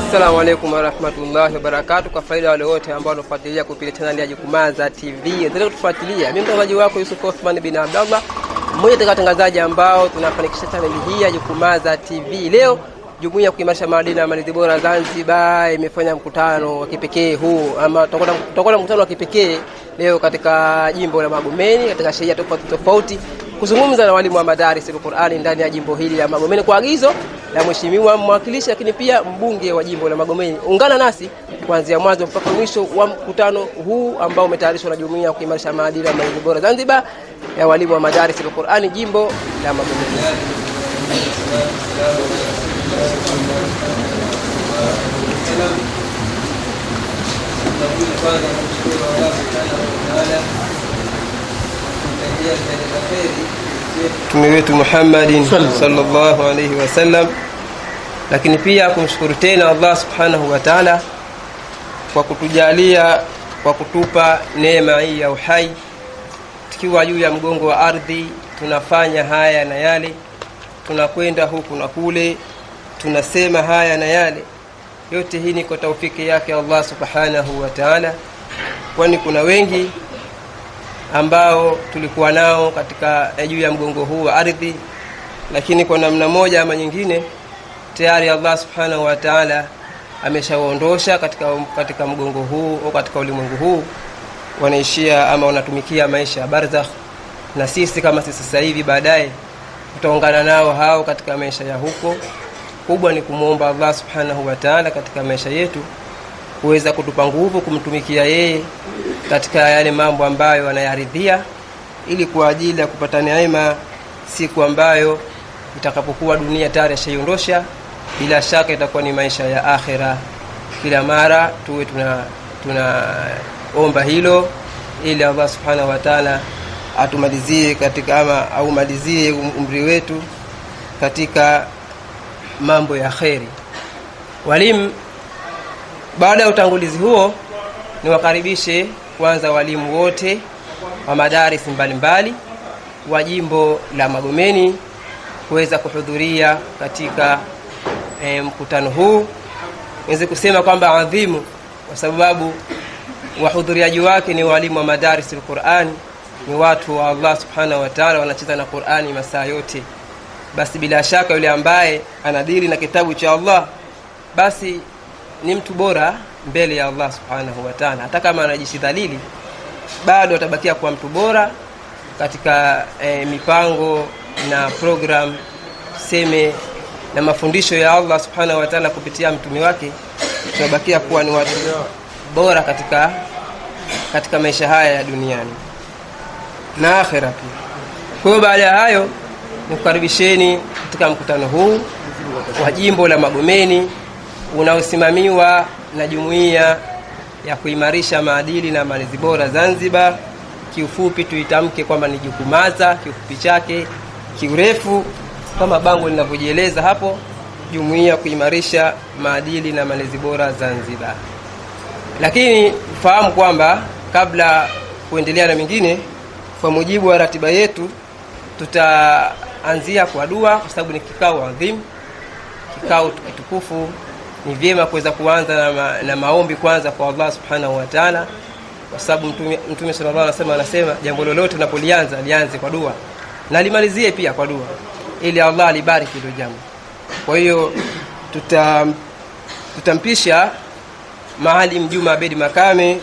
Assalamu alaykum wa rahmatullahi wa barakatuh. Kwa faida wale wote ambao wanafuatilia kupitia channel ya Jukumaza TV, endelea kutufuatilia. Mimi mtangazaji wako Yusuf Osman bin Abdallah, mmoja wa watangazaji ambao tunafanikisha channel hii ya Jukumaza TV. Leo Jumuiya ya Kuimarisha Maadili na Malezi Bora Zanzibar imefanya mkutano wa kipekee huu, ama tutakuwa na mkutano wa kipekee leo katika jimbo la Magomeni katika shehia tofauti kuzungumza na walimu wa madaris al-Qur'ani ndani ya jimbo hili la Magomeni kwa agizo la mheshimiwa mwakilishi, lakini pia mbunge wa jimbo la Magomeni. Ungana nasi kuanzia mwanzo mpaka mwisho wa mkutano huu ambao umetayarishwa na Jumuiya ya Kuimarisha Maadili na Malezi Bora Zanzibar ya walimu wa madaris al-Qur'ani jimbo la Magomeni. Mtume wetu Muhammadin sallallahu alayhi wasallam, lakini pia kumshukuru tena Allah subhanahu wa ta'ala kwa kutujalia, kwa kutupa neema hii ya uhai tukiwa juu ya mgongo wa ardhi. Tunafanya haya na yale, tunakwenda huku na kule, tunasema haya na yale. Yote hii ni kwa taufiki yake Allah subhanahu wa ta'ala, kwani kuna wengi ambao tulikuwa nao katika juu ya mgongo huu wa ardhi, lakini kwa namna moja ama nyingine tayari Allah subhanahu wa ta'ala ameshawaondosha katika mgongo huu au katika ulimwengu huu, wanaishia ama wanatumikia maisha ya barzakh, na sisi kama sisi sasa hivi baadaye tutaungana nao hao katika maisha ya huko. Kubwa ni kumuomba Allah subhanahu wa ta'ala katika maisha yetu kuweza kutupa nguvu kumtumikia yeye katika yale mambo ambayo anayaridhia, ili kwa ajili ya kupata neema siku ambayo itakapokuwa dunia tayari ishaondosha. Bila shaka itakuwa ni maisha ya akhira. Kila mara tuwe tunaomba hilo, ili Allah subhanahu wa ta'ala atumalizie katika ama au malizie umri wetu katika mambo ya khairi. Walimu, baada ya utangulizi huo, niwakaribishe kwanza walimu wote wa madaris mbalimbali wa jimbo la Magomeni kuweza kuhudhuria katika mkutano huu. Niweze kusema kwamba adhimu, kwa sababu wahudhuriaji wake ni walimu wa madaris al-Qur'ani, ni watu wa Allah subhanahu wa ta'ala, wanacheza na Qur'ani masaa yote. Basi bila shaka yule ambaye anadili na kitabu cha Allah, basi ni mtu bora mbele ya Allah subhanahu wa ta'ala. Hata kama anajishidhalili, bado atabakia kuwa mtu bora katika mipango na program seme na mafundisho ya Allah subhanahu wa ta'ala kupitia mtume wake. Tutabakia kuwa ni watu bora katika maisha haya ya duniani na akhera pia. Kwa hiyo baada ya hayo, nikukaribisheni katika mkutano huu wa jimbo la Magomeni unaosimamiwa na Jumuiya ya Kuimarisha Maadili na Malezi Bora Zanzibar. Kiufupi tuitamke kwamba ni Jukumaza, kiufupi chake, kiurefu kama bango linavyojieleza hapo, Jumuiya ya Kuimarisha Maadili na Malezi Bora Zanzibar. Lakini fahamu kwamba kabla kuendelea na mengine, kwa mujibu wa ratiba yetu, tutaanzia kwa dua, kwa sababu ni kikao adhimu, kikao kitukufu. Ni vyema kuweza kuanza na maombi kwanza kwa Allah subhanahu wa ta'ala, kwa sababu Mtume sallallahu alaihi wasallam anasema jambo lolote unapolianza lianze kwa dua na limalizie pia kwa dua, ili Allah alibariki hilo jambo. Kwa hiyo tutampisha Maalim Juma Abedi Makame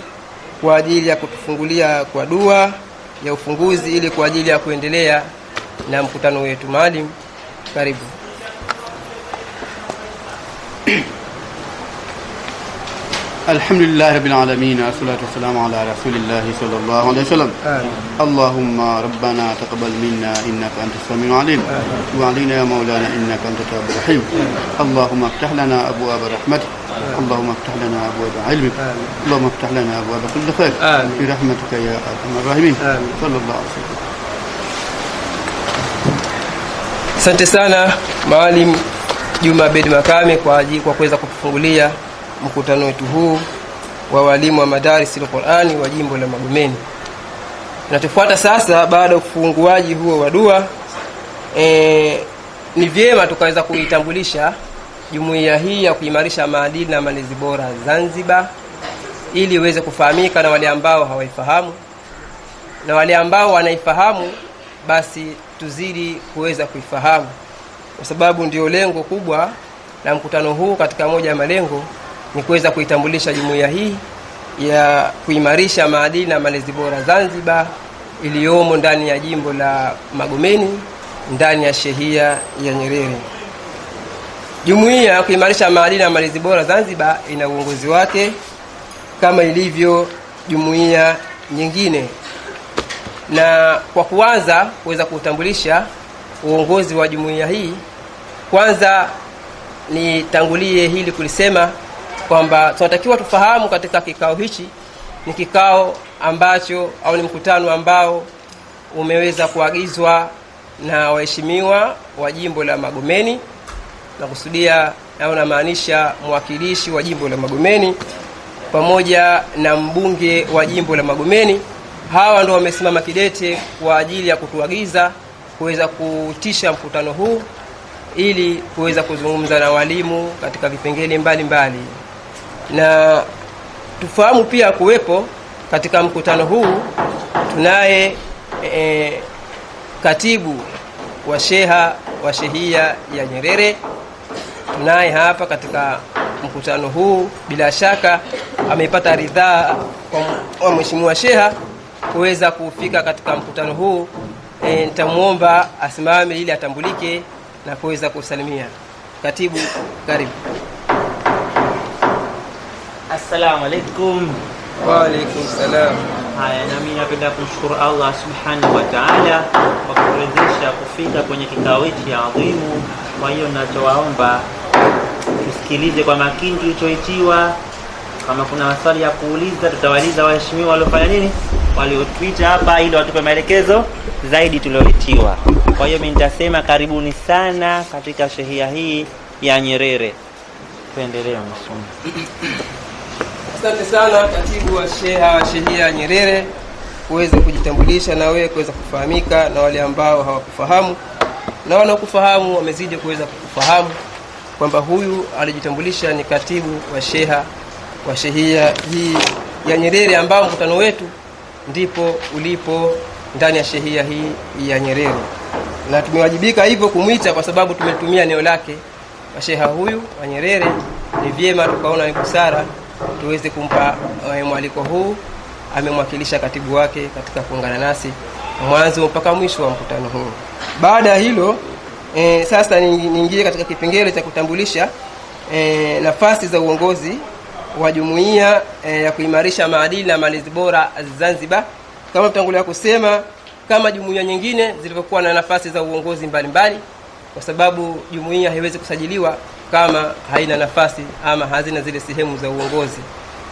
kwa ajili ya kutufungulia kwa dua ya ufunguzi, ili kwa ajili ya kuendelea na mkutano wetu. Maalim, karibu. Alhamdulillah rabbil alamin, wassalatu wassalamu ala rasulillah sallallahu alayhi wasallam. Allahumma rabbana taqabbal minna innaka antas samiul alim wa alayna ya maulana innaka antat tawwabur rahim. Allahumma iftah lana abwaab rahmatik, Allahumma iftah lana abwaab ilmik, Allahumma iftah lana abwaab kulli khair bi rahmatika ya arhamar rahimin. Sallallahu alayhi wasallam. Asante sana Maalim Juma Abedi Makame kwa kuweza kutufungulia mkutano wetu huu wa walimu wa madaris al-Qur'ani wa jimbo la Magomeni. Tunachofuata sasa baada ya ufunguaji huo wa dua, ni vyema tukaweza kuitambulisha jumuiya hii ya kuimarisha maadili na malezi bora Zanzibar, ili iweze kufahamika na wale ambao hawaifahamu, na wale ambao wanaifahamu basi tuzidi kuweza kuifahamu, kwa sababu ndio lengo kubwa la mkutano huu. Katika moja ya malengo ni kuweza kuitambulisha jumuiya hii ya kuimarisha maadili na malezi bora Zanzibar iliyomo ndani ya jimbo la Magomeni, ndani ya shehia ya Nyerere. Jumuiya ya kuimarisha maadili na malezi bora Zanzibar ina uongozi wake kama ilivyo jumuiya nyingine, na kwa kuanza kuweza kutambulisha uongozi wa jumuiya hii, kwanza nitangulie hili kulisema kwamba tunatakiwa tufahamu katika kikao hichi ni kikao ambacho au ni mkutano ambao umeweza kuagizwa na waheshimiwa wa jimbo la Magomeni, na kusudia au namaanisha mwakilishi wa jimbo la Magomeni pamoja na mbunge wa jimbo la Magomeni. Hawa ndio wamesimama kidete kwa ajili ya kutuagiza kuweza kutisha mkutano huu ili kuweza kuzungumza na walimu katika vipengele mbalimbali. Na tufahamu pia kuwepo katika mkutano huu tunaye katibu wa shehia ya Nyerere, tunaye hapa katika mkutano huu. Bila shaka amepata ridhaa kwa mheshimiwa sheha kuweza kufika katika mkutano huu. Nitamuomba asimame ili atambulike na kuweza kusalimia. Katibu, karibu. Assalamu alaikum. Wa alaikum salam. Haya, nami napenda kumshukuru Allah subhanahu wa ta'ala kwa kutuwezesha kufika kwenye kikao hiki adhimu. Kwa hiyo ninachowaomba tusikilize kwa makini tulichoitiwa. Kama kuna maswali ya kuuliza tutawauliza waheshimiwa waliofanya nini, waliotuita hapa, ili watupe maelekezo zaidi tulioitiwa. Kwa hiyo mimi nitasema karibuni sana katika shehia hii ya Nyerere. Tuendelee msomo. Asante sana katibu wa shehia ya Nyerere kuweza kujitambulisha na wewe kuweza kufahamika na wale ambao hawakufahamu, na wanaokufahamu wamezidi kuweza kufahamu kwamba huyu alijitambulisha ni katibu wa shehia hii ya Nyerere, ambao mkutano wetu ndipo ulipo ndani ya shehia hii ya Nyerere, na tumewajibika hivyo kumuita kwa sababu tumetumia eneo lake wa sheha huyu wa Nyerere. Ni vyema tukaona ni busara tuweze kumpa mwaliko huu. Amemwakilisha katibu wake katika kuungana nasi mwanzo mpaka mwisho wa mkutano huu. Baada ya hilo sasa niingie katika kipengele cha kutambulisha nafasi za uongozi wa jumuiya ya kuimarisha maadili na malezi bora Zanzibar. Kama tutangulia kusema, kama jumuiya nyingine zilivyokuwa na nafasi za uongozi mbalimbali, kwa sababu jumuiya haiwezi kusajiliwa kama haina nafasi ama hazina zile sehemu za uongozi.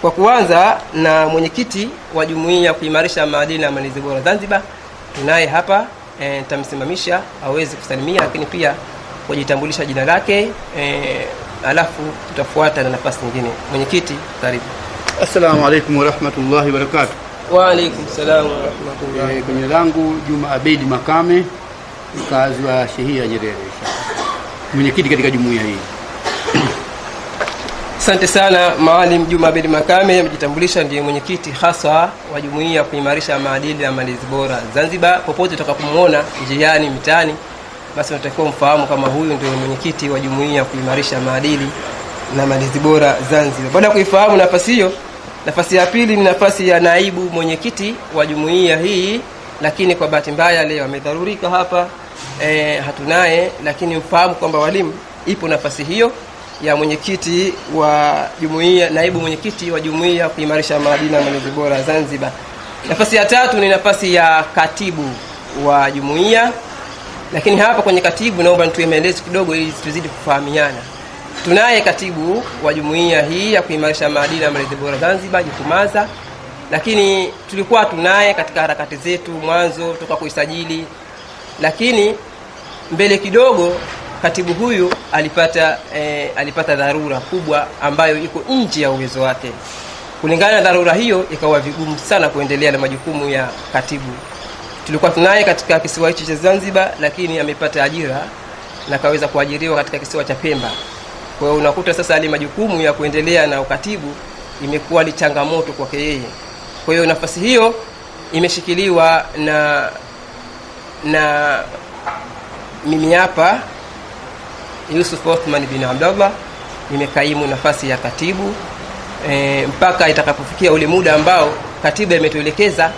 Kwa kuanza na mwenyekiti wa jumuiya ya kuimarisha maadili na malezi bora Zanzibar, tunaye hapa, nitamsimamisha aweze kusalimia, lakini pia kujitambulisha jina lake, alafu tutafuata na nafasi nyingine. Mwenyekiti, karibu. Assalamu alaikum wa rahmatullahi wa barakatuh. Wa alaikum salam wa rahmatullahi. Jina langu Juma Abedi Makame, mkazi wa shehia ya Nyerere, mwenyekiti katika jumuiya hii. Asante sana Maalim Juma Abedi Makame, amejitambulisha ndiye mwenyekiti hasa wa jumuiya ya kuimarisha maadili na malezi bora Zanzibar. Popote utakapomuona njiani, mitaani, basi unatakiwa mfahamu kama huyu ndio mwenyekiti wa jumuiya ya kuimarisha maadili na malezi bora Zanzibar. Baada ya kuifahamu nafasi hiyo, nafasi ya pili ni nafasi ya naibu mwenyekiti wa jumuiya hii, lakini kwa bahati mbaya leo amedharurika hapa, hatunaye, lakini mfahamu kwamba walimu ipo nafasi hiyo ya mwenyekiti wa jumuiya, naibu mwenyekiti wa jumuiya kuimarisha maadili na malezi bora Zanzibar. Nafasi ya tatu ni nafasi ya katibu wa jumuiya, lakini hapa kwenye katibu naomba nitoe maelezo kidogo ili tuzidi kufahamiana. Tunaye katibu wa jumuiya hii ya kuimarisha maadili na malezi bora Zanzibar, Jikumaza, lakini tulikuwa tunaye katika harakati zetu mwanzo toka kuisajili, lakini mbele kidogo katibu huyu alipata dharura kubwa ambayo iko nje ya uwezo wake. Kulingana na dharura hiyo, ikawa vigumu sana kuendelea na majukumu ya katibu. Tulikuwa tunaye katika kisiwa hichi cha Zanzibar, lakini amepata ajira na kaweza kuajiriwa katika kisiwa cha Pemba. Kwa hiyo unakuta sasa ile majukumu ya kuendelea na ukatibu imekuwa ni changamoto kwake yeye. Kwa hiyo nafasi hiyo imeshikiliwa na mimi hapa Yusuf Othman bin Abdullah, nimekaimu nafasi ya katibu mpaka itakapofikia ule muda ambao katiba imetuelekeza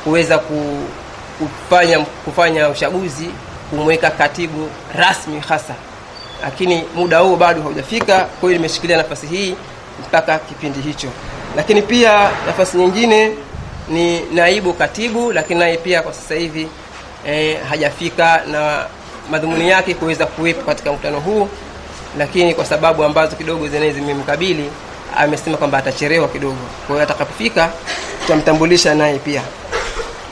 kuweza kufanya uchaguzi kumweka katibu rasmi hasa, lakini muda huo bado haujafika. Kwa hiyo nimeshikilia nafasi hii mpaka kipindi hicho. Lakini pia nafasi nyingine ni naibu katibu, lakini naye pia kwa sasa hivi hajafika na madhumuni yake kuweza kuwepo katika mkutano huu, lakini kwa sababu ambazo kidogo zimemkabili amesema kwamba atachelewa kidogo. Kwa hiyo atakapofika tutamtambulisha naye pia.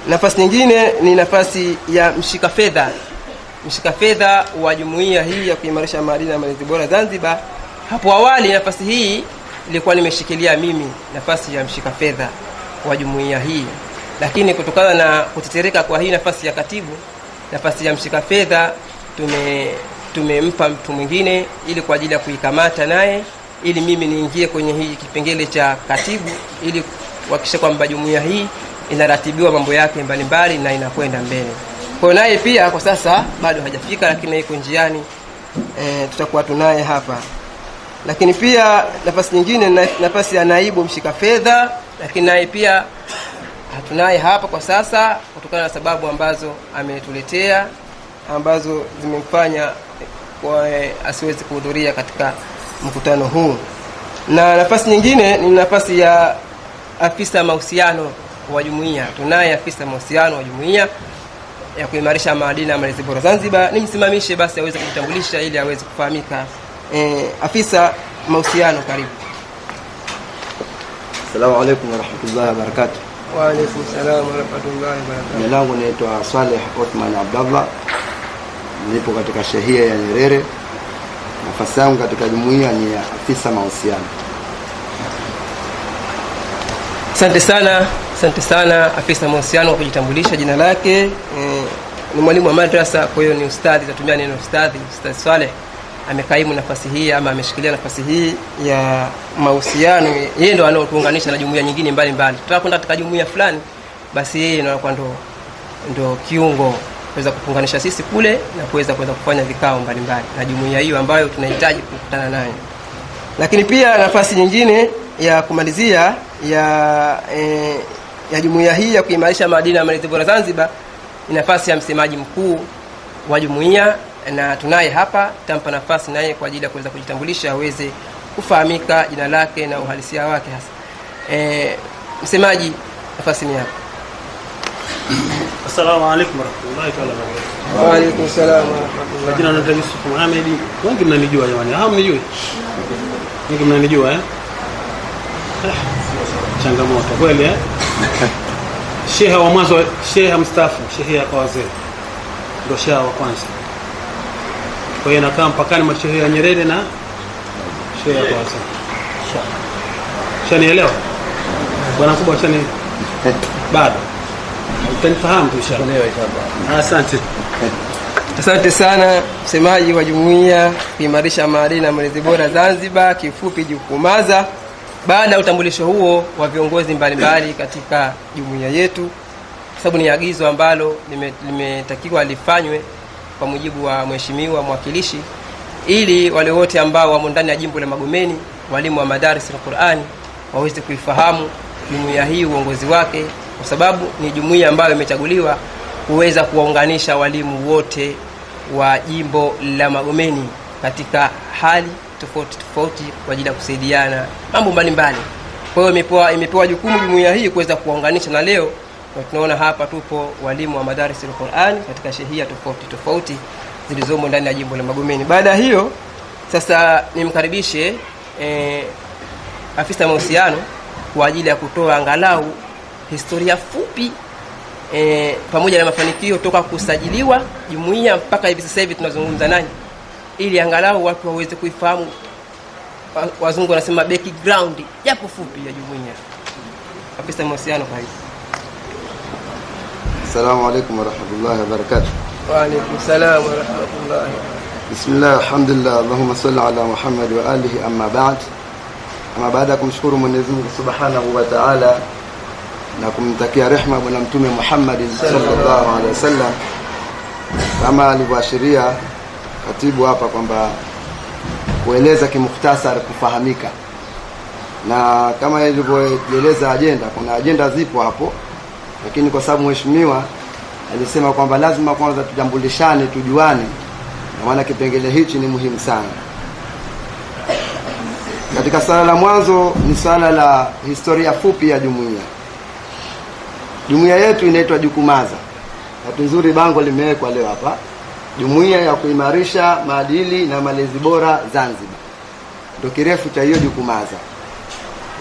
Nafasi nyingine ni nafasi ya mshika fedha wa jumuiya hii ya kuimarisha maadili na malezi bora Zanzibar. Hapo awali nafasi hii ilikuwa nimeshikilia mimi, nafasi ya mshika fedha wa jumuiya hii, lakini kutokana na kutetereka kwa hii nafasi ya katibu, nafasi ya mshika fedha tumempa mtu mwingine ili kwa ajili ya kuikamata naye, ili mimi niingie kwenye hii kipengele cha katibu, ili kuhakikisha kwamba jumuiya hii inaratibiwa mambo yake mbalimbali na inakwenda mbele. Kwa naye pia kwa sasa bado hajafika, lakini yuko njiani, tutakuwa tunaye hapa. Lakini pia nafasi nyingine, nafasi ya naibu mshika fedha, lakini naye pia hatunaye hapa kwa sasa kutokana na sababu ambazo ametuletea ambazo zimemfanya asiwezi kuhudhuria katika mkutano huu. Na nafasi nyingine ni nafasi ya afisa mahusiano wa jumuiya. Tunaye afisa mahusiano wa jumuiya ya kuimarisha maadili na malezi bora Zanzibar. Nimsimamishe basi aweze kujitambulisha ili aweze kufahamika. Afisa mahusiano, karibu. Assalamu alaykum wa rahmatullahi wa barakatuh. Wa alaykum salaam wa rahmatullahi wa barakatuh. Jina langu naitwa Saleh Othman Abdullah. Nipo katika shehia ya Nyerere. Nafasi yangu katika jumuiya ni ya afisa mahusiano. Asante sana afisa mahusiano kwa kujitambulisha. Jina lake ni mwalimu wa madrasa, kwa hiyo ni ustadhi, tatumia neno ustadhi. Ustadhi Saleh amekaimu nafasi hii ama ameshikilia nafasi hii ya mahusiano. Yeye ndo anaotuunganisha na jumuiya nyingine mbalimbali. Tutaka kwenda katika jumuiya fulani, basi yeye ndo kiungo kuweza kutunganisha sisi kule na kuweza kufanya vikao mbalimbali na jumuiya hiyo ambayo tunahitaji kukutana nayo. Lakini pia nafasi nyingine ya kumalizia ya jumuiya hii ya kuimarisha maadili na malezi bora Zanzibar ni nafasi ya msemaji mkuu wa jumuiya, na tunaye hapa, tampa nafasi naye kwa ajili ya kuweza kujitambulisha, aweze kufahamika jina lake na uhalisia wake hasa. Msemaji, nafasi ni hapa. Assalamu alaykum warahmatullahi wabarakatuh. Wa alaykum salaam wa rahmatullahi. Jina langu ni Yusuf Muhammad. Wengi mnanijua jamani. Hamnijui? Wengi mnanijua changamoto kweli Sheha wa mwanzo, sheha mstaafu, sheha kwa wazee. Ndio sheha wa kwanza. Kwa hiyo nakaa mpakani mwa sheha ya Nyerere na sheha kwa wazee. Shanielewa? Bwana kubwa chani bado. Utanifahamu tu inshallah. Asante sana msemaji wa jumuiya kuimarisha maadili na malezi bora Zanzibar, kifupi JUKUMAZA. Baada ya utambulisho huo wa viongozi mbalimbali katika jumuiya yetu, sababu ni agizo ambalo limetakiwa lifanywe kwa mujibu wa mheshimiwa mwakilishi, ili wale wote ambao wamo ndani ya jimbo la Magomeni, walimu wa madaris al-Qur'ani, waweze kuifahamu jumuiya hii, uongozi wake, kwa sababu ni jumuiya ambayo imechaguliwa kuweza kuwaunganisha walimu wote wa jimbo la Magomeni katika hali tofauti kwa ajili ya kusaidiana mambo mbalimbali. Kwa hiyo imepewa jukumu jumuiya hii kuweza kuwaunganisha, na leo tunaona hapa tupo walimu wa madaris al-Qur'an katika shehia tofauti zilizomo ndani ya jimbo la Magomeni. Baada hiyo sasa nimkaribishe afisa mahusiano kwa ajili ya kutoa angalau historia fupi pamoja na mafanikio toka kusajiliwa jumuiya mpaka hivi sasa hivi tunazungumza nanyi, ili angalau watu waweze kuifahamu, wazungu wanasema background japo fupi ya jumuiya. Afisa mahusiano, karibu. Assalamu alaykum wa rahmatullahi wa barakatuh. Wa alaykum salaam wa rahmatullahi. Bismillah, alhamdulillah, Allahumma salli ala Muhammad wa alihi, amma ba'd. Ama baada ya kumshukuru Mwenyezi Mungu Subhanahu wa Ta'ala na kumtakia rehema bwana Mtume Muhammad sallallahu alaihi wasallam, kama alivyoashiria katibu hapa kwamba kueleza kimukhtasar kufahamika, na kama ilivyoeleza agenda, kuna agenda zipo hapo, lakini kwa sababu mheshimiwa alisema kwamba lazima kwanza tujambulishane, tujuane, na maana kipengele hichi ni muhimu sana. Katika swala la mwanzo ni swala la historia fupi ya jumuiya. Jumuiya yetu inaitwa Jukumaza. Hatu nzuri bango limewekwa leo hapa, Jumuiya ya kuimarisha maadili na malezi bora Zanzibar. Ndio kirefu cha hiyo Jukumaza.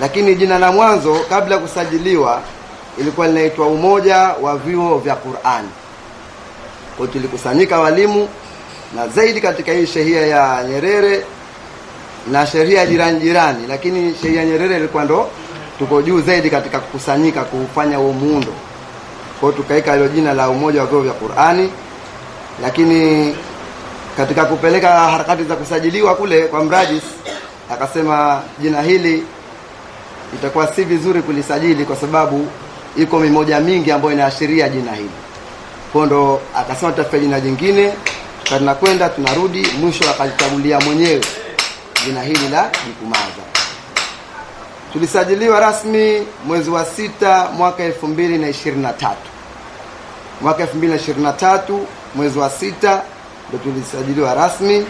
Lakini jina la mwanzo kabla kusajiliwa ilikuwa linaitwa Umoja wa Vyuo vya Qur'an. Kwa tulikusanyika walimu, na zaidi katika hii shehia ya Nyerere na sheria jirani, lakini sheria Nyerere ilikuwa ndo tuko juu zaidi katika kukusanyika kufanya huo muundo. Kwa tukaika hilo jina la Umoja wa Vyuo vya Qur'ani. Lakini katika kupeleka harakati za kusajiliwa kule kwa mrajis, akasema jina hili itakuwa si vizuri kulisajili kwa sababu iko mimoja mingi ambayo inaashiria jina hili. Kwa ndo akasema tutafute jina jingine, tunakwenda tunarudi, mwisho akajichagulia mwenyewe jina hili la Jukumaza. Tulisajiliwa rasmi mwezi wa 6 mwaka 2023. Mwaka 2023 mwezi wa 6 ndio tulisajiliwa rasmi,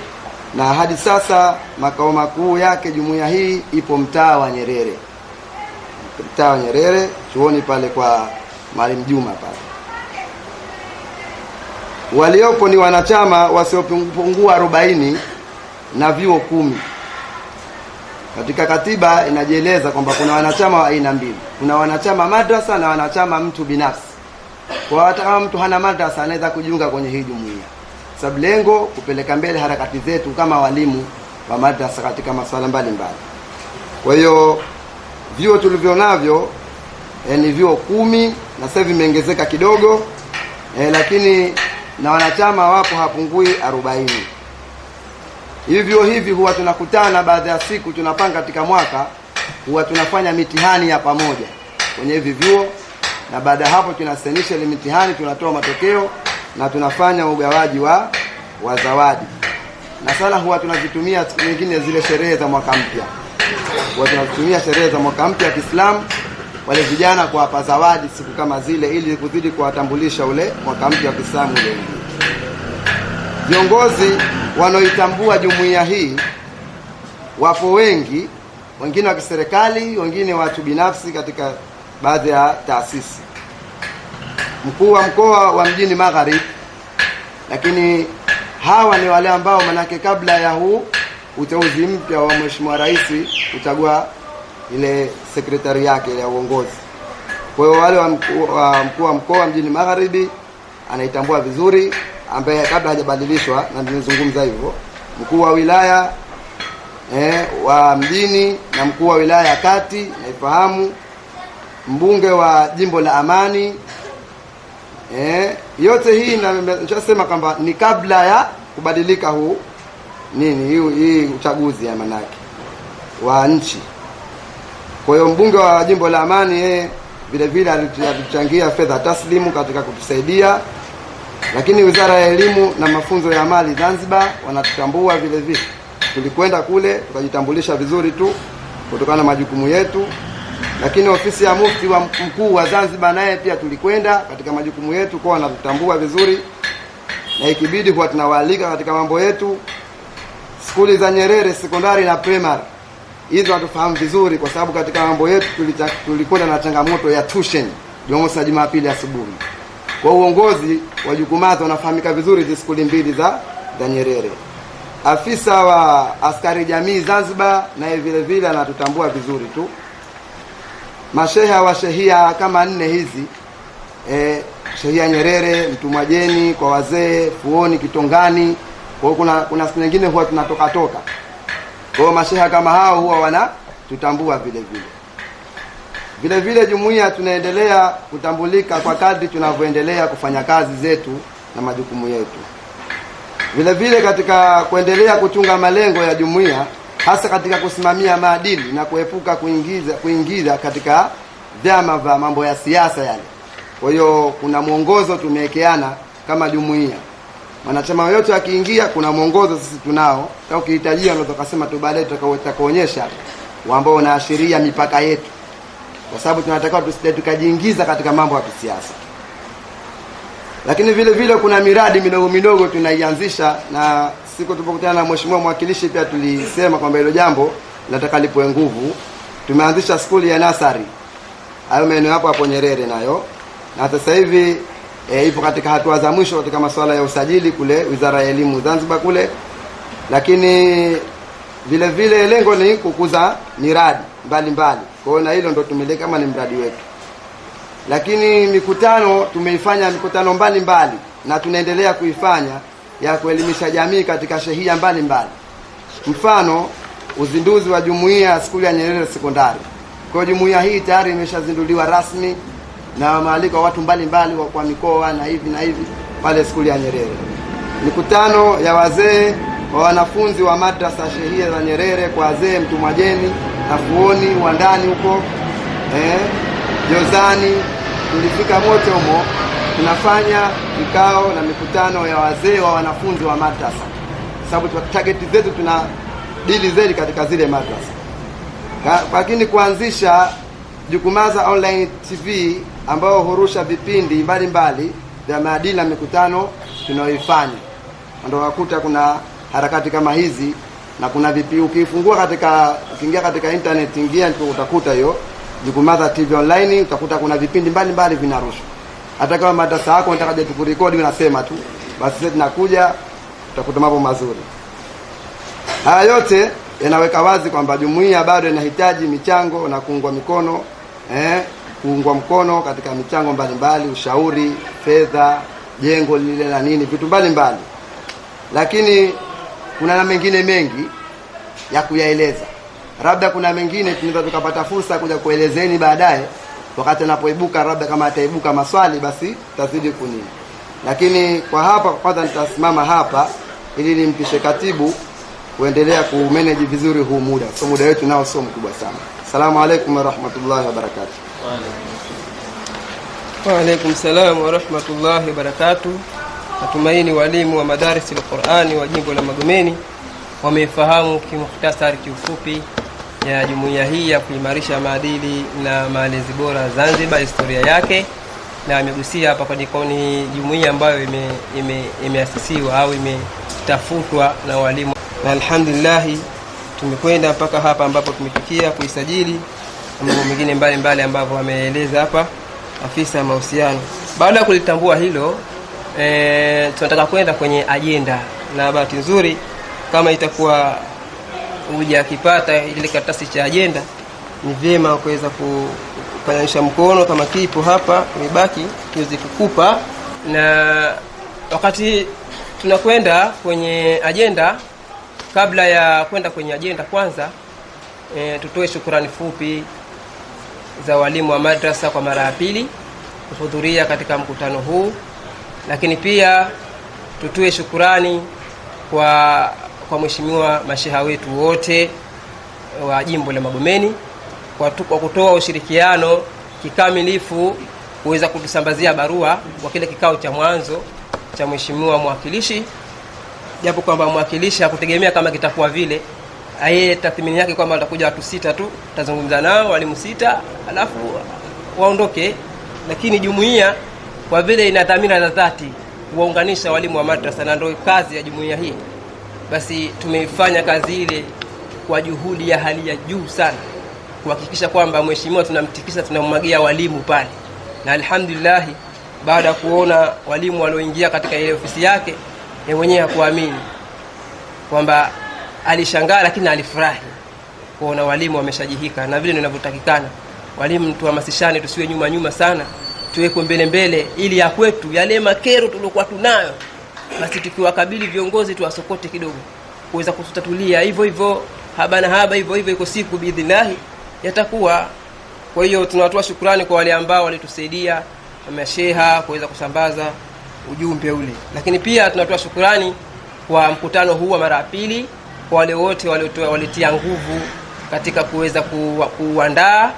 na hadi sasa makao makuu yake jumuiya hii ipo mtaa wa Nyerere. Mtaa wa Nyerere, chuoni pale kwa Mwalimu Juma pale. Waliopo ni wanachama wasiopungua 40 na vyuo 10. Katika katiba inajieleza kwamba kuna wanachama wa aina mbili. Kuna wanachama madrasa na wanachama mtu binafsi. Kwa hata kama mtu hana madrasa anaweza kujiunga kwenye hii jumuiya. Sababu lengo kupeleka mbele harakati zetu kama walimu wa madrasa katika masuala mbalimbali. Kwa hiyo vyuo tulivyo navyo ni vyuo 10 na sasa vimeongezeka kidogo, lakini na wanachama wapo hapungui 40. Hivyo hivi huwa tunakutana baada ya siku, tunapanga katika mwaka, huwa tunafanya mitihani ya pamoja kwenye hivi vyuo, na baada hapo tunasenisha ile mitihani, tunatoa matokeo na tunafanya ugawaji wa zawadi. Na sala huwa tunazitumia nyingine zile sherehe za mwaka mpya. Huwa tunatumia sherehe za mwaka mpya Kiislamu wale vijana kuwapa zawadi siku kama zile, ili kuzidi kuwatambulisha ule mwaka mpya wa Kiislamu ule. Viongozi wanaoitambua jumuiya hii wapo wengi, wengine wa kiserikali, wengine watu binafsi katika baadhi ya taasisi. Mkuu wa mkoa wa Mjini Magharibi, lakini hawa ni wale ambao manake kabla ya huu uteuzi mpya wa Mheshimiwa Rais kuchagua ile sekretari yake ya uongozi. Kwa hiyo wale wa mkuu wa mkoa wa Mjini Magharibi anaitambua vizuri, ambaye kabla hajabadilishwa, na nimezungumza hivyo. Mkuu wa wilaya wa Mjini na mkuu wa wilaya ya Kati naifahamu, mbunge wa jimbo la Amani, yote hii ninachosema kwamba ni kabla ya kubadilika huu hii uchaguzi ya manake wa nchi. Kwa hiyo mbunge wa jimbo la Amani vile vile alichangia fedha taslimu katika kutusaidia, lakini Wizara ya Elimu na Mafunzo ya Amali Zanzibar wanatutambua vile vile. Tulikwenda kule tukajitambulisha vizuri tu kutokana na majukumu yetu, lakini ofisi ya mufti wa mkuu wa Zanzibar naye pia tulikwenda katika majukumu yetu, kwa wanatutambua vizuri, na ikibidi huwa tunawaalika katika mambo yetu. Skuli za Nyerere sekondari na primary hizo hatufahamu vizuri, kwa sababu katika mambo yetu tulikwenda na changamoto ya tuition Jumamosi na Jumapili asubuhi. Kwa uongozi wa Jukumaza wanafahamika vizuri hizo skuli mbili za Nyerere. Afisa wa askari jamii Zanzibar naye vile vile anatutambua vizuri tu. Masheha wa shehia kama 4 hizi, shehia Nyerere, Mtumwajeni kwa wazee, Fuoni, Kitongani. Kwa hiyo kuna siku nyingine huwa tunatoka. Kwa hiyo masheha kama hao huwa wanatutambua vile vile. Vile vile jumuiya tunaendelea kutambulika kwa kadri tunavyoendelea kufanya kazi zetu na majukumu yetu. Vile vile katika kuendelea kuchunga malengo ya jumuiya, hasa katika kusimamia maadili na kuepuka kuingiza katika vyama vya mambo ya siasa yale. Kwa hiyo kuna mwongozo tumewekeana kama jumuiya. Wanachama yote akiingia kuna mwongozo sisi tunao. Kama ukihitajia unaweza kusema tu baadaye tutakaoonyesha ambao unaashiria mipaka yetu. Kwa sababu tunataka tusije tukajiingiza katika mambo ya kisiasa. Lakini vile vile kuna miradi midogo tunaianzisha, na siku tulipokutana na mheshimiwa mwakilishi pia tulisema kwamba hilo jambo nataka lipoe nguvu. Tumeanzisha skuli ya nasari hayo maeneo hapo Nyerere nayo, na sasa hivi ipo katika hatua za mwisho katika masuala ya usajili kule Wizara ya Elimu Zanzibar kule. Lakini vile vile lengo ni kukuza miradi mbalimbali. Kwa hiyo na hilo ndo tumeleka kama ni mradi wetu. Lakini mikutano tumeifanya mikutano mbalimbali na tunaendelea kuifanya ya kuelimisha jamii katika shehia mbalimbali. Mfano uzinduzi wa jumuiya ya skuli ya Nyerere Sekondari. Kwa hiyo jumuiya hii tayari imeshazinduliwa rasmi na maaliko watu mbalimbali kwa mikoa na hivi pale skuli ya Nyerere. Mikutano ya wazee wa wanafunzi wa madrasa shehia za Nyerere kwa wazee Mtumwajeni, Nafuoni, Wandani huko Jozani, tulifika mote humo. Tunafanya vikao na mikutano ya wazee wa wanafunzi wa madrasa, sababu target zetu tuna dili zaidi katika zile madrasa. Lakini kuanzisha Jukumaza Online TV ambao hurusha vipindi mbalimbali vya maadili na mikutano tunayoifanya. Ndio wakuta kuna harakati kama hizi, na kuna vipi ukifungua ukiingia katika internet, ingia ndipo utakuta hiyo Jukumaza TV Online, utakuta kuna vipindi mbalimbali vinarushwa. Hata kama madrasa yako unataka tukurekodi, unasema tu basi sisi tunakuja, utakuta mambo mazuri. Haya yote yanaweka wazi kwamba jumuiya bado inahitaji michango na kuungwa mkono katika michango mbalimbali, ushauri, fedha, jengo lile na nini, vitu mbalimbali. Lakini kuna na mengine mengi ya kuyaeleza. Labda kuna mengine tunaweza tukapata fursa kuja kuelezeni baadaye wakati anapoibuka, labda kama ataibuka maswali basi tazidi kunini. Lakini kwa hapa kwanza nitasimama hapa ili nimpishe katibu kuendelea kumanage vizuri huu muda. So muda wetu nao sio mkubwa sana. Asalamu alaykum wa rahmatullahi wa barakatuh. Wa alaykum salaam wa rahmatullahi wa barakatuh. Natumaini walimu wa madarisi al-Qur'ani wa jimbo la Magomeni wamefahamu kimukhtasari kiufupi ya jumuiya hii ya kuimarisha maadili na malezi bora Zanzibar, historia yake, na amegusia hapa kwa ni jumuiya ambayo imeasisiwa au imetafutwa na walimu. Na alhamdulillah tumekwenda mpaka hapa ambapo tumefikia kuisajili na mambo mengine mbalimbali ambavyo wameeleza hapa afisa mahusiano. Baada ya kulitambua hilo, tunataka kwenda kwenye ajenda, na bahati nzuri kama itakuwa uja akipata ile karatasi cha ajenda, ni vyema kuweza kupanisha mkono kama kipo hapa imebaki tuweze kukupa. Na wakati tunakwenda kwenye ajenda, kabla ya kwenda kwenye ajenda, kwanza tutoe shukrani fupi za walimu wa madrasa kwa mara ya pili kuhudhuria katika mkutano huu. Lakini pia tutoe shukrani kwa mheshimiwa masheha wetu wote wa jimbo la Magomeni kwa kutoa ushirikiano kikamilifu kuweza kutusambazia barua kwa kile kikao cha mwanzo cha mheshimiwa mwakilishi, japo kwamba mwakilishi hakutegemea kama kitakuwa vile. Yeye tathmini yake kwamba atakuja watu 6 tu, tazungumza nao walimu 6 alafu waondoke. Lakini jumuiya kwa vile ina dhamira za dhati kuwaunganisha walimu wa madrasa, na ndio kazi ya jumuiya hii, basi tumeifanya kazi ile kwa juhudi ya hali ya juu sana kuhakikisha kwamba mheshimiwa tunamtikisa, tunamwagia walimu pale. Na alhamdulillah, baada ya kuona walimu walioingia katika ile ofisi yake, yeye mwenyewe hakuamini kwamba alishangaa, lakini alifurahi kuona walimu wameshajihika na vile ninavyotakikana. Walimu tuhamasishane, tusiwe nyuma sana, tuweko mbele ili ya kwetu yale makero tuliokuwa tunayo, basi tukiwakabili viongozi tuwasokote kidogo kuweza kututatulia hivyo haba hivyo iko siku biidhnillah yatakuwa. Kwa hiyo tunatoa shukrani kwa wale ambao walitusaidia masheha kuweza kusambaza ujumbe ule. Lakini pia tunatoa shukrani kwa mkutano huu wa mara pili, kwa wale wote walitia nguvu katika kuweza kuandaa,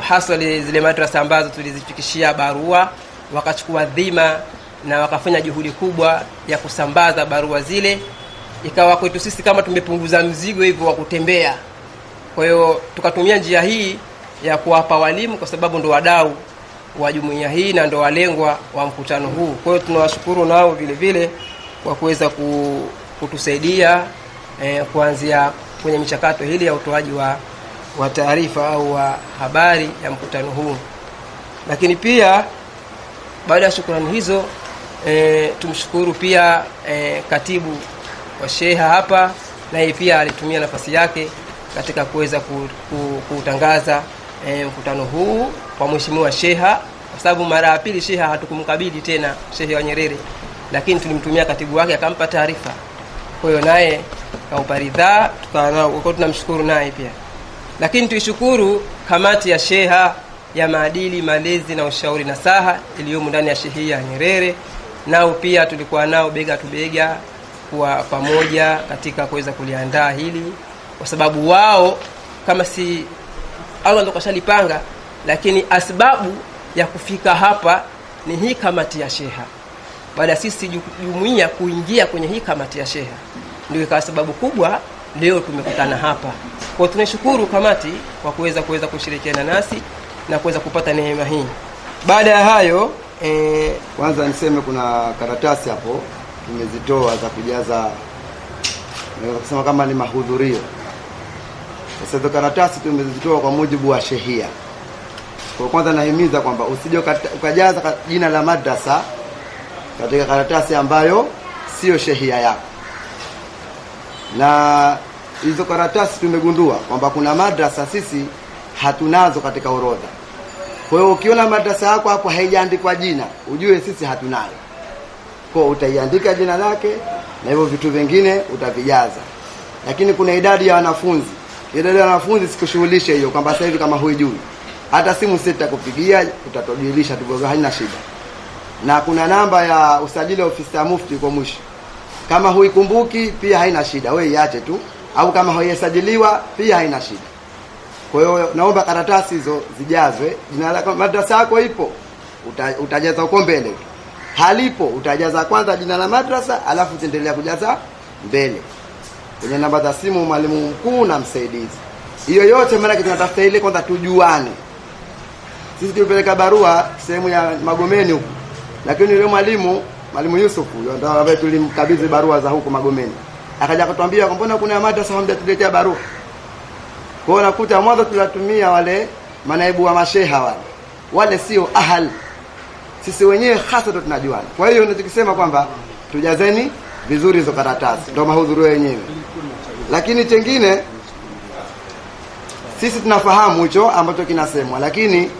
hasa zile madrasa ambazo tulizifikishia barua, wakachukua dhima na wakafanya juhudi kubwa ya kusambaza barua zile. Ikawa kwetu sisi kama tumepunguza mzigo hivyo wa kutembea. Kwa hiyo tukatumia njia hii ya kuwapa walimu, kwa sababu ndo wadau wa jumuiya hii na ndo walengwa wa mkutano huu. Kwa hiyo tunawashukuru nao vile vile kwa kuweza kutusaidia kuanzia kwenye michakato hili ya utoaji wa taarifa au wa habari ya mkutano huu. Lakini pia baada ya shukrani hizo, tumshukuru pia katibu wa sheha hapa, naye pia alitumia nafasi yake katika kuweza kutangaza mkutano huu kwa mheshimiwa sheha, kwa sababu mara ya pili sheha hatukumkabidhi tena shehe wa Nyerere, lakini tulimtumia katibu wake akampa taarifa. Kwa hiyo naye kaupa ridhaa, tunamshukuru naye pia. Lakini tuishukuru kamati ya sheha ya maadili, malezi na ushauri nasaha iliyomo ndani ya shehia ya Nyerere. Nao pia tulikuwa nao bega tu bega kwa pamoja katika kuweza kuliandaa hili, kwa sababu wao kama si Allah ndo kashalipanga, lakini asbabu ya kufika hapa ni hii kamati ya sheha. Baada ya sisi jumuiya kuingia kwenye hii kamati ya sheha, ndio ikawa sababu kubwa leo tumekutana hapa. Kwa tunashukuru kamati kwa kuweza kushirikiana nasi na kuweza kupata neema hii. Baada ya hayo, kwanza niseme kuna karatasi hapo tumezitoa za kujaza, naweza kusema kama ni mahudhurio. Sasa hizo karatasi tumezitoa kwa mujibu wa shehia. Kwa kwanza nahimiza kwamba usije ukajaza jina la madrasa katika karatasi ambayo sio shehia yako. Na hizo karatasi tumegundua kwamba kuna madrasa sisi hatunazo katika orodha. Kwa hiyo ukiona madrasa yako hapo haijaandikwa jina, ujue sisi hatunayo. Kwa utaiandika jina lake na hivyo vitu vingine utavijaza. Lakini kuna idadi ya wanafunzi. Idadi ya wanafunzi sikushughulishe hiyo kwamba sasa hivi kama huijui. Hata simu sitakupigia, utatujulisha tu, haina shida. Na kuna namba ya usajili wa ofisi ya mufti kwa mwisho. Kama huikumbuki pia haina shida, wewe iache tu. Au kama haijasajiliwa pia haina shida. Kwa hiyo naomba karatasi hizo zijazwe. Jina la madrasa yako ipo, utajaza huko mbele. Halipo, utajaza kwanza jina la madrasa, alafu utaendelea kujaza mbele. Kwenye namba za simu mwalimu mkuu na msaidizi. Hiyo yote maana tunatafuta ile kwanza tujuane. Sisi tulipeleka barua sehemu ya Magomeni huko. Lakini yule mwalimu Yusuf ndio ambaye tulimkabidhi barua za huko Magomeni. Akaja kutuambia kwamba mbona kuna madrasa hamjatuletea barua. Kwa hiyo nakuta mwanzo tunatumia wale manaibu wa masheha wale sio ahal. Sisi wenyewe hasa ndo tunajuana. Kwa hiyo ninachokisema kwamba tujazeni vizuri hizo karatasi, ndio mahudhurio yenyewe. Lakini chengine sisi tunafahamu hicho ambacho kinasemwa, lakini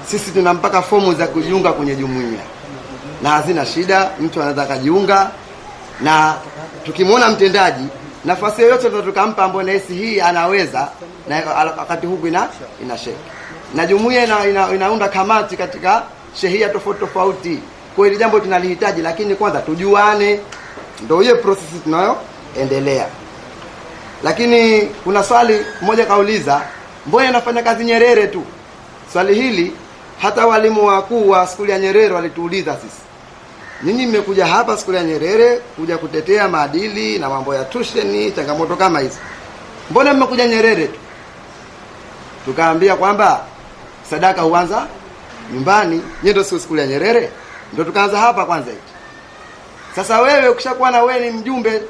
sisi tuna mpaka fomu za kujiunga kwenye jumuiya. Na hazina shida, mtu anaweza kujiunga, na tukimwona mtendaji nafasi yoyote ndio tukampa ambayo nahisi hii anaweza, na wakati huku ina sheki. Na jumuiya inaunda kamati katika shehia tofauti tofauti. Kwa hiyo jambo tunalihitaji, lakini kwanza tujuane, ndio hiyo process tunayoendelea. Lakini kuna swali mmoja kauliza, mbona anafanya kazi Nyerere tu? Swali hili hata walimu wakuu wa skuli ya Nyerere walituuliza sisi. Ninyi mmekuja hapa skuli ya Nyerere kuja kutetea maadili na mambo ya tuition, changamoto kama hizi. Mbona mmekuja Nyerere tu? Tukaambia kwamba sadaka huanza nyumbani, ndio sio skuli ya Nyerere. Ndio tukaanza hapa kwanza hivi. Sasa wewe ukishakuwa na wewe ni mjumbe,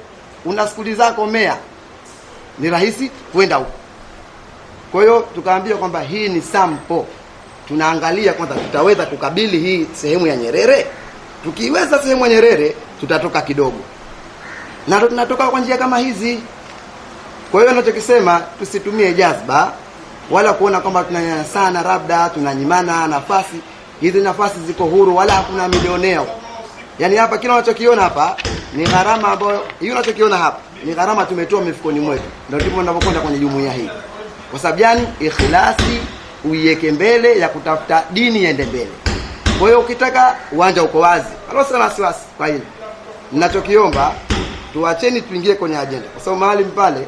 una skuli zako Mea, ni rahisi kwenda huko. Kwa hiyo tukaambia kwamba hii ni sample. Tunaangalia kwanza tutaweza kukabili hii sehemu ya Nyerere. Tukiweza sehemu ya Nyerere tutatoka kidogo. Na tunatoka kwa njia kama hizi. Kwa hiyo ninachokisema tusitumie jazba wala kuona kwamba tunanyana sana, labda tunanyimana nafasi. Hizi nafasi ziko huru, wala hakuna milioneo. Yaani hapa kila unachokiona hapa ni gharama ambayo hiyo unachokiona hapa ni gharama tumetoa mifukoni mwetu. Ndio ndipo tunapokwenda kwenye jumuiya hii. Kwa sababu gani? Ikhlasi uiweke mbele ya kutafuta dini iende mbele. Kwa hiyo ukitaka uwanja uko wazi. Wala sana wasiwasi kwa hili. Ninachokiomba tuacheni tuingie kwenye ajenda, kwa sababu mahali pale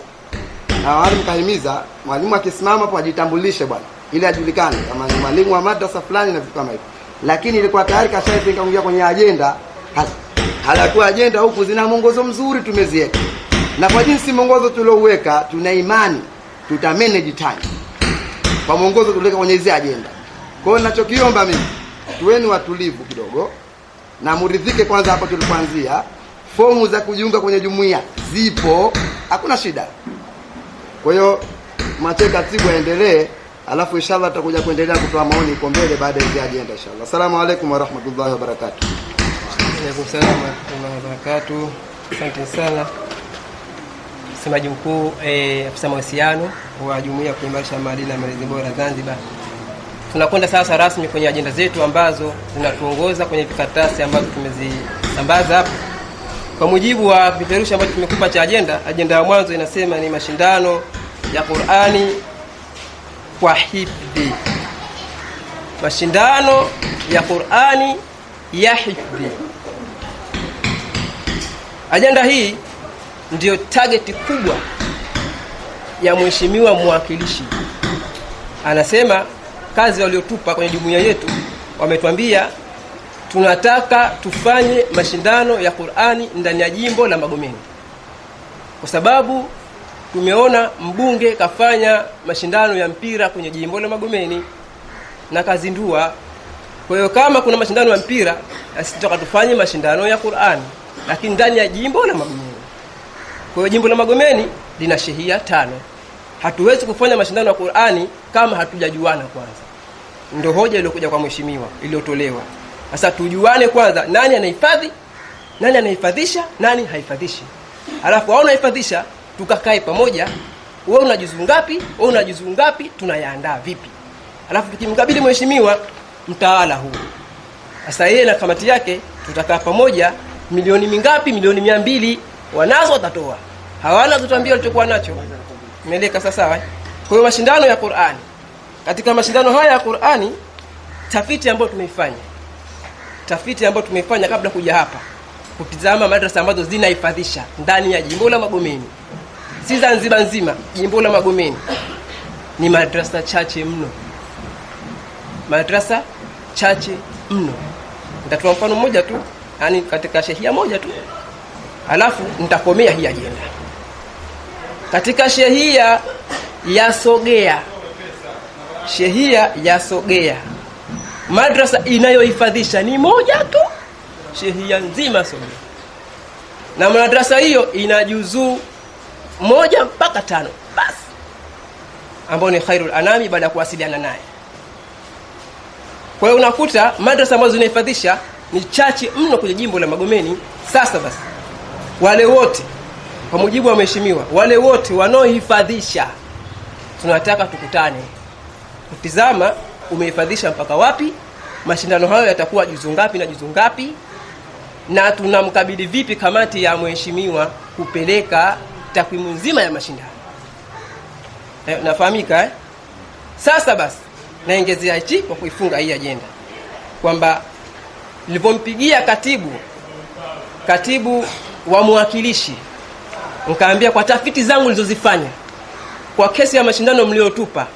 na walimu kahimiza mwalimu akisimama hapo ajitambulishe bwana, ili ajulikane kama ni mwalimu wa madrasa fulani na vitu kama hivyo. Lakini ilikuwa tayari kashaipinga kuingia kwenye ajenda. Halafu ajenda huku zina mwongozo mzuri tumeziweka, na kwa jinsi mwongozo tuliouweka tuna imani tuta manage time kwa mwongozo tuliweka kwenye hizo ajenda. Kwa hiyo ninachokiomba mimi, tuweni watulivu kidogo na muridhike kwanza hapo tulipoanzia. Fomu za kujiunga kwenye jumuiya zipo, hakuna shida. Kwa hiyo mwache katibu aendelee, alafu inshallah tutakuja kuendelea kutoa maoni kwa mbele baada ya ajenda inshallah. Asalamu alaykum wa rahmatullahi wa barakatuh. Wa alaykum salaam wa rahmatullahi wa barakatuh. Asante sana msemaji mkuu afisa mahusiano wa Jumuiya ya Kuimarisha Maadili na Malezi Bora Zanzibar. Tunakwenda sasa rasmi kwenye ajenda zetu ambazo zinatuongoza kwenye vikaratasi ambazo tumezisambaza hapa. Kwa mujibu wa vipeperushi ambavyo tumekupa cha ajenda, ajenda ya mwanzo inasema ni mashindano ya Qur'ani kwa hifdhi. Mashindano ya Qur'ani ya hifdhi. Ajenda hii ndio target kubwa ya mheshimiwa mwakilishi. Anasema kazi waliotupa kwenye jumuiya yetu, wametuambia tunataka tufanye mashindano ya Qur'ani ndani ya jimbo la Magomeni, kwa sababu tumeona mbunge kafanya mashindano ya mpira kwenye jimbo la Magomeni na kazindua. Kwa hiyo kama kuna mashindano ya mpira, asitoka tufanye mashindano ya Qur'ani lakini ndani ya jimbo la Magomeni. Kwa hiyo jimbo la Magomeni lina shehia 5. Hatuwezi kufanya mashindano ya Qur'ani kama hatujajuana kwanza. Ndio hoja iliyokuja kwa mheshimiwa iliyotolewa. Sasa tujuane kwanza, nani anahifadhi, nani anahifadhisha, nani haifadhishi. Alafu wao wanahifadhisha, tukakae pamoja, wewe una juzu ngapi, wewe una juzu ngapi, tunayaandaa vipi. Alafu tukimkabili mheshimiwa mtaala huu. Sasa yeye na kamati yake tutakaa pamoja, milioni mingapi, milioni 200 wanazo watatoa. Hawana tutuambia walichokuwa nacho. Umeeleka sasa sawa? Kwa hiyo mashindano ya Qur'ani. Katika mashindano haya ya Qur'ani, tafiti ambayo tumeifanya kabla kuja hapa, kutizama madrasa ambazo zinahifadhisha ndani ya jimbo la Magomeni, si Zanzibar nzima, jimbo la Magomeni, ni madrasa chache mno. Madrasa chache mno. Nitatoa mfano mmoja tu, yani katika shehia moja tu, alafu nitakomea hii ajenda. Katika shehia ya Sogea, madrasa inayohifadhisha ni moja tu, shehia nzima Sogea. Na madrasa hiyo ina juzuu 1 mpaka 5 basi, ambao ni Khairul Anami baada ya kuwasiliana naye. Kwa hiyo unakuta madrasa ambazo zinahifadhisha ni chache mno kwenye jimbo la Magomeni. Sasa basi, wale wote kwa mujibu wa mheshimiwa, wale wote wanaohifadhisha tunataka tukutane kutizama umehifadhisha mpaka wapi, mashindano hayo yatakuwa juzu ngapi na juzu ngapi, na tunamkabidhi vipi kamati ya mheshimiwa kupeleka takwimu nzima ya mashindano. Nafahamika Sasa basi naongezea hichi kwa kuifunga hii ajenda kwamba nilipompigia katibu wa mwakilishi, nikaambia kwa tafiti zangu nilizozifanya kwa kesi ya mashindano mliotupa,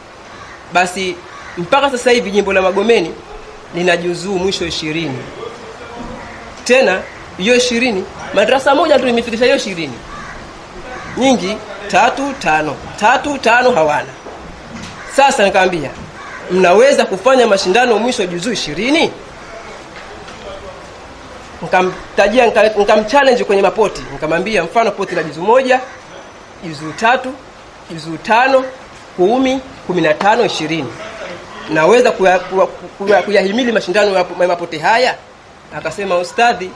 basi mpaka sasa hivi jimbo la Magomeni lina juzuu mwisho 20. Tena hiyo 20 madrasa moja tu imefikisha hiyo 20. Nyingi 3-5 hawana. Sasa nikaambia mnaweza kufanya mashindano mwisho juzuu 20? Nikamchallenge kwenye mapoti. Nikamwambia mfano poti la juzuu 1, juzuu 3, juzuu 5, 10, 15, 20. Naweza kuyahimili mashindano ya mapote haya? Akasema ustadhi,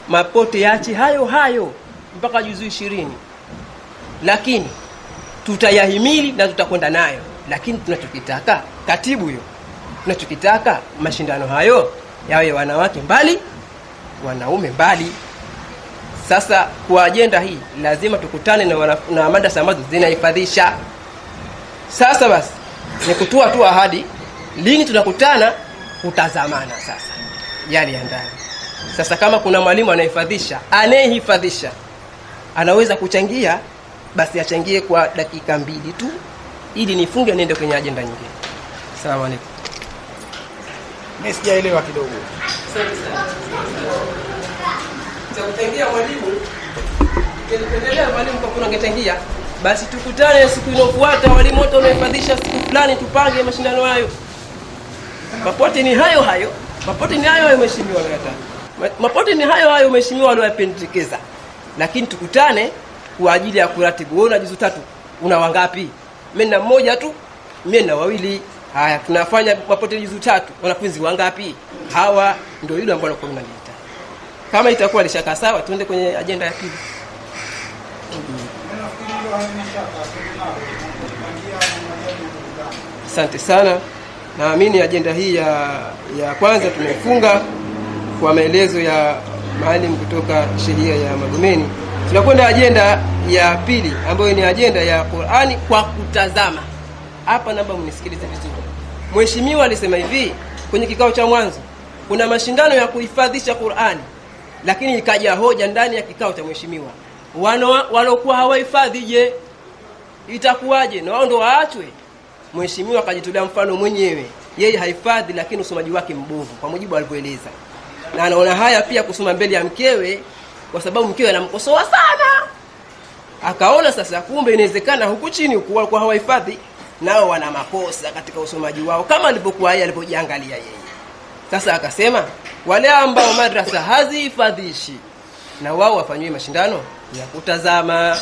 mapote yaache hayo mpaka juzuu 20. Lakini tutayahimili na tutakwenda nayo. Lakini tunachokitaka, katibu huyo, tunachokitaka mashindano hayo yawe wanawake mbali, wanaume mbali. Sasa kwa ajenda hii lazima tukutane na madrasa ambazo zinahifadhisha. Sasa basi ni kutoa tu ahadi, lini tunakutana, kutazamana sasa yale ya ndani. Sasa kama kuna mwalimu anayehifadhisha anaweza kuchangia, basi achangie kwa dakika 2 tu ili nifunge niende kwenye agenda nyingine. Asalamu alaykum. Mimi sijaelewa kidogo. Kuchangia mwalimu, nilipendelea mwalimu kwa kuna ngechangia, basi tukutane siku inofuata, walimu wote wamehifadhisha siku fulani, tupange mashindano hayo. Mapote ni hayo hayo mheshimiwa anataka. Mapote ni hayo mheshimiwa aliyopendekeza. Lakini tukutane kwa ajili ya kuratibu. Wewe una juzu 3, una wangapi? Mimi na mmoja tu, mimi na 2. Haya, tunafanya mapote juzu 3. Wanafunzi wangapi? Hawa ndio yule ambao alikuwa mnaniita. Kama itakuwa lishaka sawa, tuende kwenye agenda ya pili. Asante sana. Naamini agenda hii ya kwanza tumefunga kwa maelezo ya maalim kutoka shehia ya Magomeni. Tunakwenda agenda ya pili ambayo ni agenda ya Qur'ani kwa kutazama. Hapa naomba mnisikilize vizuri. Mheshimiwa alisema hivi kwenye kikao cha mwanzo, kuna mashindano ya kuhifadhisha Qur'ani, lakini ikaja hoja ndani ya kikao cha mheshimiwa, walokuwa hawahifadhi je, itakuwaje? Na wao ndo waachwe? Mheshimiwa akajitolea mfano mwenyewe, yeye haifadhi lakini usomaji wake mbovu kwa mujibu alivyoeleza, na anaona haya pia kusoma mbele ya mkewe kwa sababu mkewe anamkosoa sana. Akaona sasa kumbe inawezekana huku chini huku walikuwa hawahifadhi nao wana makosa katika usomaji wao kama alivyokuwa yeye alipojiangalia yeye. Sasa akasema wale ambao madrasa hazihifadhishi na wao wafanywe mashindano ya kutazama.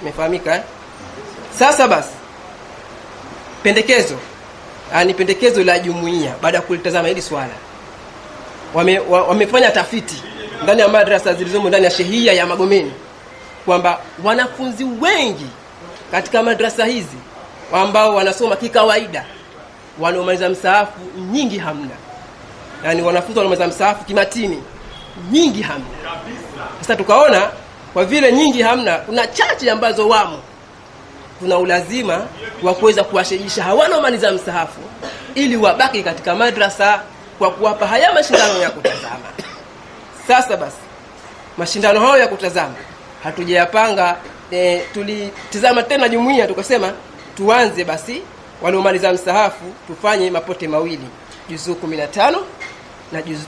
Imefahamika? Sasa basi pendekezo ni pendekezo la jumuiya baada ya kulitazama hili swala. Wamefanya tafiti ndani ya madrasa zilizomo ndani ya shehia ya Magomeni kwamba wanafunzi wengi katika madrasa hizi ambao wanasoma kikawaida wanaomaliza msahafu nyingi hamna. Yaani wanafunzi wanaomaliza msahafu kimatini nyingi hamna. Sasa tukaona kwa vile nyingi hamna, kuna chache ambazo wamo, kuna ulazima wa kuweza kuwashejisha hawana maliza msahafu ili wabaki katika madrasa kwa kuwapa haya mashindano ya kutazama. Sasa basi mashindano hayo ya kutazama hatujayapanga, tulitazama tena jumuiya tukasema tuanze basi waliomaliza msahafu tufanye mapote mawili, juzuu 15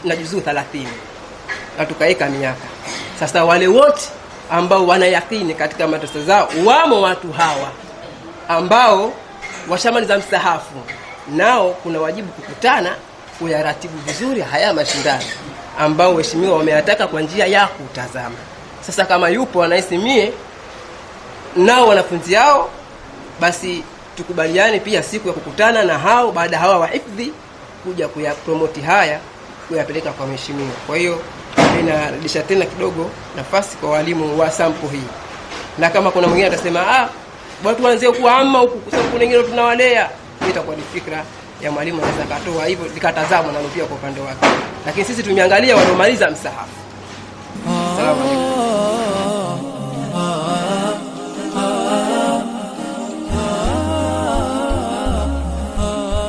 na juzuu 30, na tukaeka miaka. Sasa wale wote ambao wanayakini katika madrasa zao wamo watu hawa ambao washamaliza msahafu, nao kuna wajibu kukutana kuyaratibu vizuri haya mashindano ambao waheshimiwa wameyataka kwa njia ya kutazama. Sasa kama yupo anaisimie nao wanafunzi hao, basi tukubaliane pia siku ya kukutana na hao baada hawa wahifadhi kuja kuyapromoti haya kuyapeleka kwa mheshimiwa. Kwa hiyo inarudisha tena kidogo nafasi kwa walimu wa sampo hii. Na kama kuna mwingine atasema watu waanze kuhama huku kwa sababu kuna wengine tunawalea, itakuwa ni fikra ya mwalimu anaweza katoa hivyo likatazama na pia kwa upande wake. Lakini sisi tumeangalia waliomaliza msahafu. Salamu alaykum.